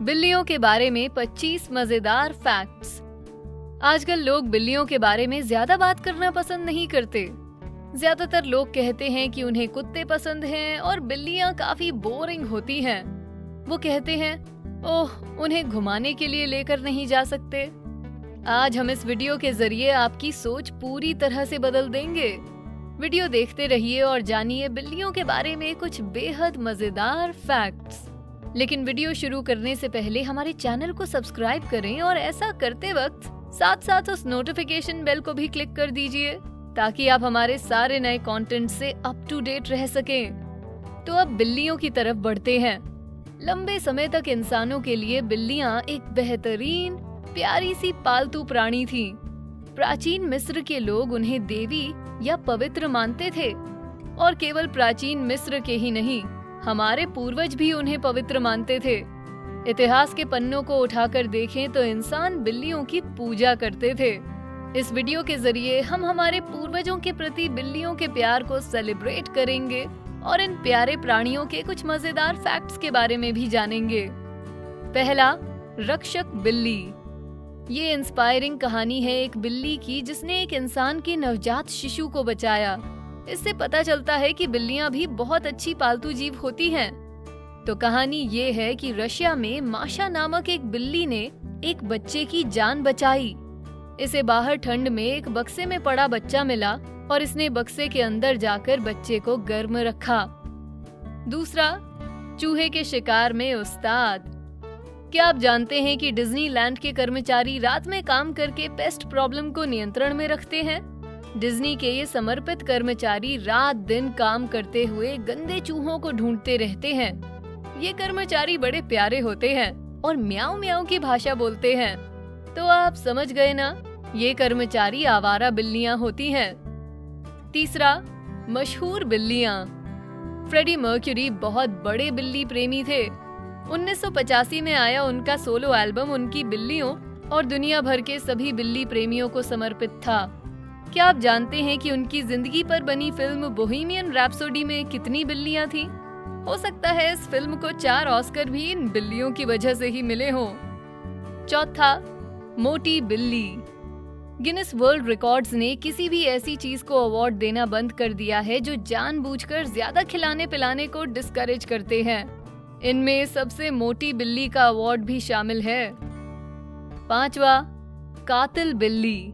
बिल्लियों के बारे में 25 मजेदार फैक्ट्स। आजकल लोग बिल्लियों के बारे में ज्यादा बात करना पसंद नहीं करते। ज्यादातर लोग कहते हैं कि उन्हें कुत्ते पसंद हैं और बिल्लियां काफी बोरिंग होती हैं। वो कहते हैं, ओह, उन्हें घुमाने के लिए लेकर नहीं जा सकते। आज हम इस वीडियो के जरिए आपकी सोच पूरी तरह से बदल देंगे। वीडियो देखते रहिए और जानिए बिल्लियों के बारे में कुछ बेहद मजेदार फैक्ट्स। लेकिन वीडियो शुरू करने से पहले हमारे चैनल को सब्सक्राइब करें और ऐसा करते वक्त साथ साथ उस नोटिफिकेशन बेल को भी क्लिक कर दीजिए ताकि आप हमारे सारे नए कंटेंट से अप टू डेट रह सकें। तो अब बिल्लियों की तरफ बढ़ते हैं। लंबे समय तक इंसानों के लिए बिल्लियां एक बेहतरीन प्यारी सी पालतू प्राणी थी। प्राचीन मिस्र के लोग उन्हें देवी या पवित्र मानते थे और केवल प्राचीन मिस्र के ही नहीं, हमारे पूर्वज भी उन्हें पवित्र मानते थे। इतिहास के पन्नों को उठाकर देखें तो इंसान बिल्लियों की पूजा करते थे। इस वीडियो के जरिए हम हमारे पूर्वजों के प्रति बिल्लियों के प्यार को सेलिब्रेट करेंगे और इन प्यारे प्राणियों के कुछ मजेदार फैक्ट्स के बारे में भी जानेंगे। पहला, रक्षक बिल्ली। ये इंस्पायरिंग कहानी है एक बिल्ली की जिसने एक इंसान के नवजात शिशु को बचाया। इससे पता चलता है कि बिल्लियां भी बहुत अच्छी पालतू जीव होती हैं। तो कहानी ये है कि रशिया में माशा नामक एक बिल्ली ने एक बच्चे की जान बचाई। इसे बाहर ठंड में एक बक्से में पड़ा बच्चा मिला और इसने बक्से के अंदर जाकर बच्चे को गर्म रखा। दूसरा, चूहे के शिकार में उस्ताद। क्या आप जानते हैं कि डिज्नीलैंड के कर्मचारी रात में काम करके पेस्ट प्रॉब्लम को नियंत्रण में रखते हैं? डिज्नी के ये समर्पित कर्मचारी रात दिन काम करते हुए गंदे चूहों को ढूंढते रहते हैं। ये कर्मचारी बड़े प्यारे होते हैं और म्याऊ म्याऊ की भाषा बोलते हैं। तो आप समझ गए ना, ये कर्मचारी आवारा बिल्लियां होती हैं। तीसरा, मशहूर बिल्लियां। फ्रेडी मर्क्यूरी बहुत बड़े बिल्ली प्रेमी थे। 1985 में आया उनका सोलो एल्बम उनकी बिल्लियों और दुनिया भर के सभी बिल्ली प्रेमियों को समर्पित था। क्या आप जानते हैं कि उनकी जिंदगी पर बनी फिल्म बोहेमियन रैप्सोडी में कितनी बिल्लियां थीं? हो सकता है इस फिल्म को 4 ऑस्कर भी इन बिल्लियों की वजह से ही मिले हों। चौथा, मोटी बिल्ली। गिनेस वर्ल्ड रिकॉर्ड्स ने किसी भी ऐसी चीज को अवार्ड देना बंद कर दिया है जो जानबूझकर ज्यादा खिलाने पिलाने को डिस्करेज करते हैं। इनमें सबसे मोटी बिल्ली का अवार्ड भी शामिल है। पांचवा, कातिल बिल्ली।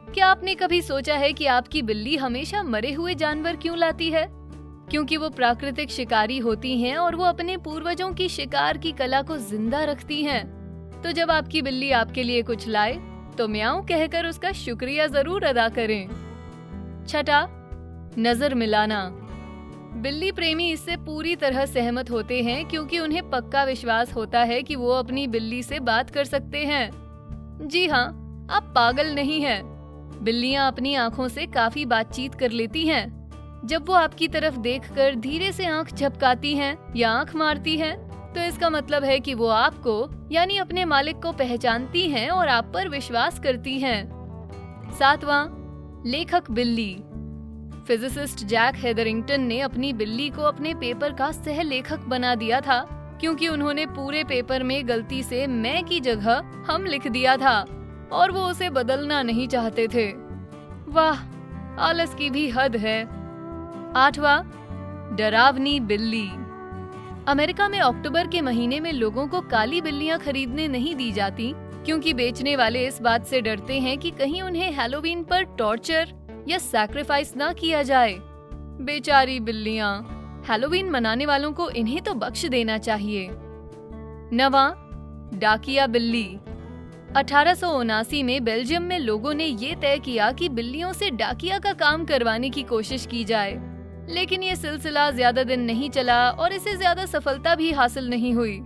क्या आपने कभी सोचा है कि आपकी बिल्ली हमेशा मरे हुए जानवर क्यों लाती है? क्योंकि वो प्राकृतिक शिकारी होती हैं और वो अपने पूर्वजों की शिकार की कला को जिंदा रखती हैं। तो जब आपकी बिल्ली आपके लिए कुछ लाए तो म्याऊं कहकर उसका शुक्रिया जरूर अदा करें। छठा, नजर मिलाना। बिल्ली प्रेमी इससे पूरी तरह सहमत होते हैं क्योंकि उन्हें पक्का विश्वास होता है कि वो अपनी बिल्ली से बात कर सकते हैं। जी हाँ, आप पागल नहीं हैं। बिल्लियां अपनी आंखों से काफी बातचीत कर लेती हैं। जब वो आपकी तरफ देखकर धीरे से आंख झपकाती हैं या आंख मारती हैं, तो इसका मतलब है कि वो आपको यानी अपने मालिक को पहचानती हैं और आप पर विश्वास करती हैं। सातवां, लेखक बिल्ली। फिजिसिस्ट जैक हेदरिंगटन ने अपनी बिल्ली को अपने पेपर का सह लेखक बना दिया था क्योंकि उन्होंने पूरे पेपर में गलती से मैं की जगह हम लिख दिया था और वो उसे बदलना नहीं चाहते थे। वाह, आलस की भी हद है। आठवां, डरावनी बिल्ली। अमेरिका में अक्टूबर के महीने में लोगों को काली बिल्लियां खरीदने नहीं दी जाती क्योंकि बेचने वाले इस बात से डरते हैं कि कहीं उन्हें हैलोवीन पर टॉर्चर या सैक्रिफाइस ना किया जाए। बेचारी बिल्लियां, हैलोवीन मनाने वालों को इन्हें तो बख्श देना चाहिए। नवां, डाकिया बिल्ली। 1879 में बेल्जियम में लोगों ने ये तय किया कि बिल्लियों से डाकिया का काम करवाने की कोशिश की जाए, लेकिन ये सिलसिला ज्यादा दिन नहीं चला और इसे ज्यादा सफलता भी हासिल नहीं हुई।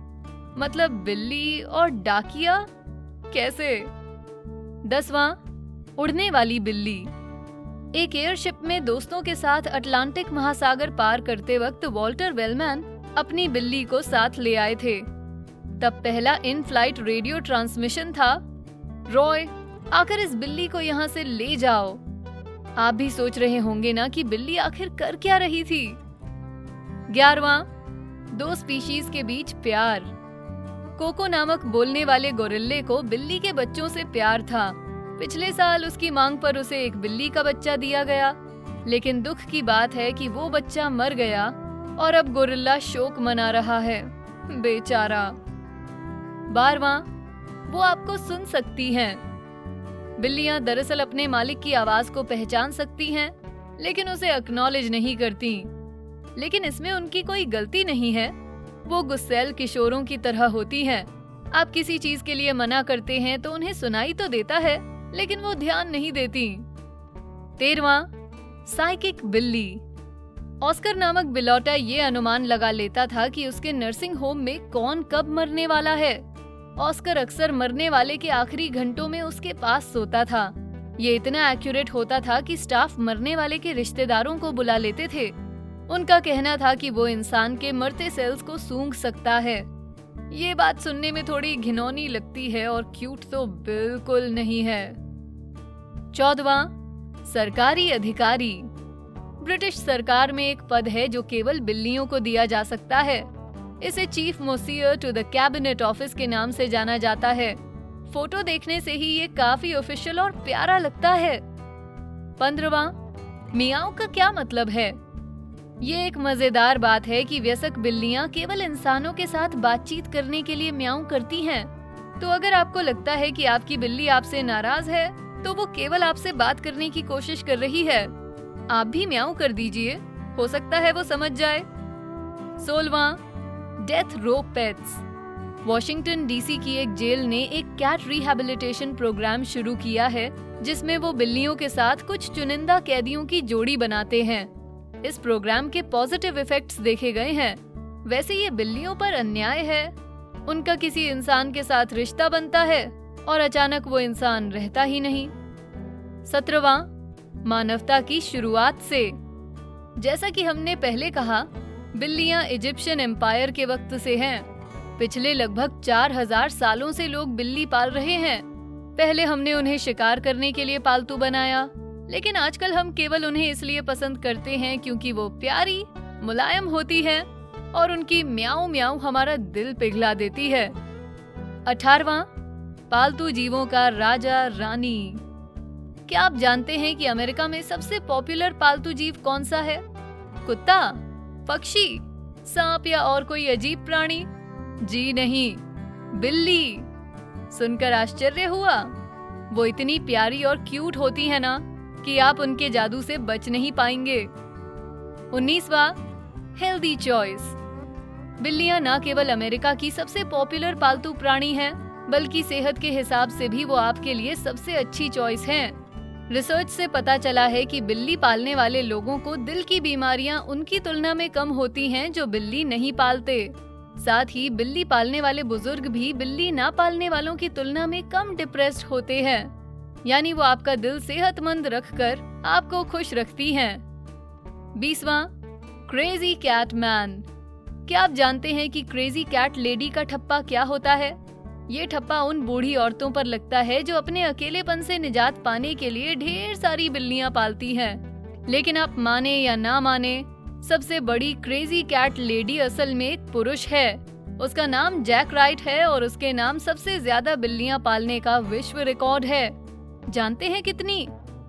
मतलब बिल्ली और डाकिया कैसे? 10वां, उड़ने वाली बिल्ली। एक एयरशिप में दोस्तों के साथ अटलांटिक महासागर पार करते वक्त वॉल्टर वेलमैन अपनी बिल्ली को साथ ले आए थे। तब पहला इन फ्लाइट रेडियो ट्रांसमिशन था, रॉय, आकर इस बिल्ली को यहाँ से ले जाओ। आप भी सोच रहे होंगे ना कि बिल्ली आखिर कर क्या रही थी। 11वां, दो स्पीशीज के बीच प्यार। कोको नामक बोलने वाले गोरिल्ले को बिल्ली के बच्चों से प्यार था। पिछले साल उसकी मांग पर उसे एक बिल्ली का बच्चा दिया गया, लेकिन दुख की बात है कि वो बच्चा मर गया और अब गोरिल्ला शोक मना रहा है। बेचारा। 12वां, वो आपको सुन सकती हैं। बिल्लियां दरअसल अपने मालिक की आवाज को पहचान सकती हैं, लेकिन उसे एक्नॉलेज नहीं करती। लेकिन इसमें उनकी कोई गलती नहीं है। वो गुस्सैल किशोरों की तरह होती हैं। आप किसी चीज के लिए मना करते हैं तो उन्हें सुनाई तो देता है, लेकिन वो ध्यान नहीं देती। 13वां, साइकिक बिल्ली। ऑस्कर नामक बिलौटा ये अनुमान लगा लेता था कि उसके नर्सिंग होम में कौन कब मरने वाला है। ऑस्कर अक्सर मरने वाले के आखिरी घंटों में उसके पास सोता था। ये इतना एक्यूरेट होता था कि स्टाफ मरने वाले के रिश्तेदारों को बुला लेते थे। उनका कहना था कि वो इंसान के मरते सेल्स को सूंघ सकता है। ये बात सुनने में थोड़ी घिनौनी लगती है और क्यूट तो बिल्कुल नहीं है। 14वां, सरकारी अधिकारी। ब्रिटिश सरकार में एक पद है जो केवल बिल्लियों को दिया जा सकता है। इसे chief mouser to the cabinet office के नाम से जाना जाता है। फोटो देखने से ही ये काफी ऑफिशियल और प्यारा लगता है। 15वां, मियाओ का क्या मतलब है? ये एक मजेदार बात है कि वयस्क बिल्लियां केवल इंसानों के साथ बातचीत करने के लिए म्याऊं करती हैं। तो अगर आपको लगता है कि आपकी बिल्ली आपसे नाराज है, तो वो केवल आपसे बात करने की कोशिश कर रही है। आप भी म्याऊं कर दीजिए, हो सकता है वो समझ जाए। 16वां, death row pets. Washington DC की एक जेल ने एक कैट रिहैबिलिटेशन प्रोग्राम शुरू किया है, जिसमें वो बिल्लियों के साथ कुछ चुनिंदा कैदियों की जोड़ी बनाते हैं। इस प्रोग्राम के पॉजिटिव इफेक्ट्स देखे गए हैं। वैसे ये बिल्लियों पर अन्याय है। उनका किसी इंसान के साथ रिश्ता बनता है और अचानक वो इंसान रहता ही नहीं। 17वां, मानवता की शुरुआत से। जैसा कि हमने पहले कहा, बिल्लियां इजिप्शियन एम्पायर के वक्त से हैं। पिछले लगभग 4000 सालों से लोग बिल्ली पाल रहे हैं। पहले हमने उन्हें शिकार करने के लिए पालतू बनाया, लेकिन आजकल हम केवल उन्हें इसलिए पसंद करते हैं क्योंकि वो प्यारी, मुलायम होती है और उनकी म्याऊ म्याऊ हमारा दिल पिघला देती है। 18वां, पालतू जीवों का राजा रानी। क्या आप जानते हैं कि अमेरिका में सबसे पॉपुलर पालतू जीव कौन सा है? कुत्ता, पक्षी, सांप या और कोई अजीब प्राणी? जी नहीं, बिल्ली। सुनकर आश्चर्य हुआ? वो इतनी प्यारी और क्यूट होती है ना कि आप उनके जादू से बच नहीं पाएंगे। 19वां, हेल्दी चॉइस। बिल्लियां न केवल अमेरिका की सबसे पॉपुलर पालतू प्राणी हैं, बल्कि सेहत के हिसाब से भी वो आपके लिए सबसे अच्छी चॉइस हैं। रिसर्च से पता चला है कि बिल्ली पालने वाले लोगों को दिल की बीमारियां उनकी तुलना में कम होती हैं जो बिल्ली नहीं पालते। साथ ही बिल्ली पालने वाले बुजुर्ग भी बिल्ली ना पालने वालों की तुलना में कम डिप्रेस्ड होते हैं। यानी वो आपका दिल सेहतमंद रखकर आपको खुश रखती हैं। 20वां, क्रेजी कैट मैन। क्या आप जानते हैं कि क्रेजी कैट लेडी का ठप्पा क्या होता है? ये ठप्पा उन बूढ़ी औरतों पर लगता है जो अपने अकेलेपन से निजात पाने के लिए ढेर सारी बिल्लियां पालती हैं। लेकिन आप माने या ना माने, सबसे बड़ी क्रेजी कैट लेडी असल में एक पुरुष है। उसका नाम जैक राइट है और उसके नाम सबसे ज्यादा बिल्लियां पालने का विश्व रिकॉर्ड है। जानते हैं कितनी?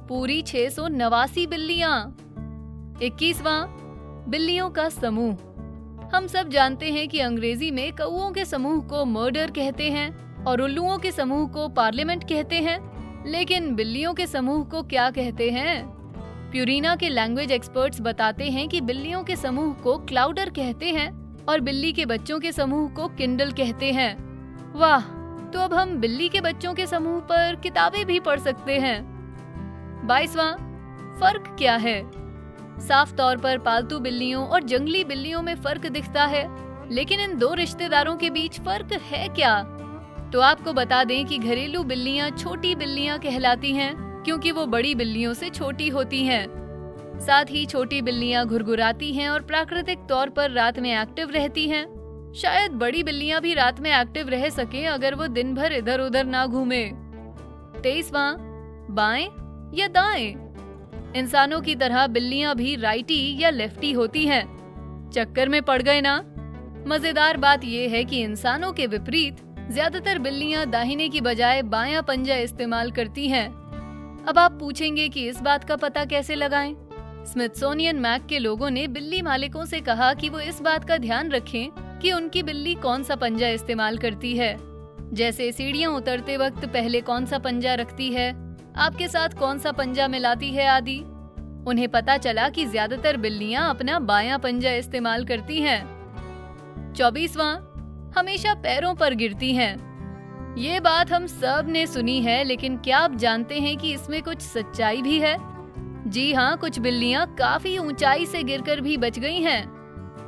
पूरी 689 बिल्लियां। 21वां, बिल्लियों का समूह। हम सब जानते हैं कि अंग्रेजी में कौओं के समूह को मर्डर कहते हैं और उल्लुओं के समूह को पार्लियामेंट कहते हैं, लेकिन बिल्लियों के समूह को क्या कहते हैं? प्यूरिना के लैंग्वेज एक्सपर्ट्स बताते हैं कि बिल्लियों के समूह को क्लाउडर कहते हैं और बिल्ली के बच्चों के समूह को किंडल कहते हैं। वाह, तो अब हम बिल्ली के बच्चों के समूह पर किताबें भी पढ़ सकते हैं। 22वां, फर्क क्या है? साफ तौर पर पालतू बिल्लियों और जंगली बिल्लियों में फर्क दिखता है, लेकिन इन दो रिश्तेदारों के बीच फर्क है क्या? तो आपको बता दें कि घरेलू बिल्लियां छोटी बिल्लियां कहलाती हैं क्योंकि वो बड़ी बिल्लियों से छोटी होती हैं। साथ ही छोटी बिल्लियां घुरघुराती हैं और प्राकृतिक तौर पर रात में एक्टिव रहती हैं। शायद बड़ी बिल्लियां भी रात में एक्टिव रह सकें अगर वो दिन भर इधर उधर ना घूमे। 23वां, बाएं या दाएं? इंसानों की तरह बिल्लियां भी राइटी या लेफ्टी होती हैं। चक्कर में पड़ गए ना? मजेदार बात यह है कि इंसानों के विपरीत ज्यादातर बिल्लियां दाहिने की बजाय बायां पंजा इस्तेमाल करती हैं। अब आप पूछेंगे कि इस बात का पता कैसे लगाएं? स्मिथसोनियन मैक के लोगों ने बिल्ली मालिकों से कहा कि वो इस बात का ध्यान रखें कि उनकी बिल्ली कौन सा पंजा इस्तेमाल करती है, जैसे सीढ़ियां उतरते वक्त पहले कौन सा पंजा रखती है, आपके साथ कौन सा पंजा मिलाती है आदि। उन्हें पता चला कि ज्यादातर बिल्लियां अपना बायां पंजा इस्तेमाल करती हैं। 24वां, हमेशा पैरों पर गिरती हैं। ये बात हम सब ने सुनी है, लेकिन क्या आप जानते हैं कि इसमें कुछ सच्चाई भी है? जी हाँ, कुछ बिल्लियां काफी ऊंचाई से गिरकर भी बच गई हैं।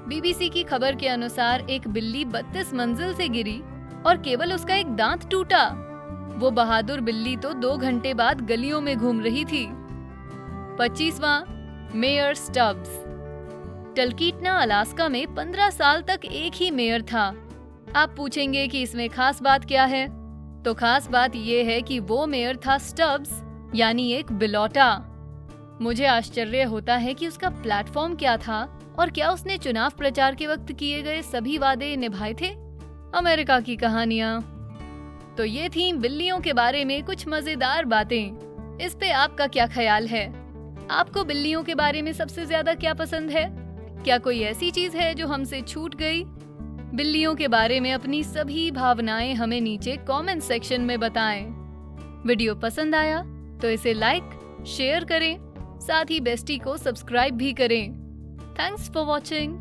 बीबीसी की खबर के अनुसार एक बिल्ली 32 मंजिल से गिरी और केवल उसका एक दांत टूटा। वो बहादुर बिल्ली तो 2 घंटे बाद गलियों में घूम रही थी। 25वां, मेयर स्टब्स। टलकीटना, अलास्का में 15 साल तक एक ही मेयर था। आप पूछेंगे कि इसमें खास बात क्या है? तो खास बात यह है कि वो मेयर था स्टब्स, यानी एक बिलौटा। मुझे आश्चर्य होता है कि उसका प्लेटफॉर्म क्या था और क्या उसने चुनाव प्रचार के वक्त किए गए सभी वादे निभाए थे? अमेरिका की कहानियां। तो ये थी बिल्लियों के बारे में कुछ मजेदार बातें। इस पे आपका क्या ख्याल है? आपको बिल्लियों के बारे में सबसे ज्यादा क्या पसंद है? क्या कोई ऐसी चीज है जो हमसे छूट गई? बिल्लियों के बारे में अपनी सभी भावनाएं हमें नीचे कमेंट सेक्शन में बताएं। वीडियो पसंद आया तो इसे लाइक, शेयर करें, साथ ही बेस्टी को सब्सक्राइब भी करें। Thanks for watching.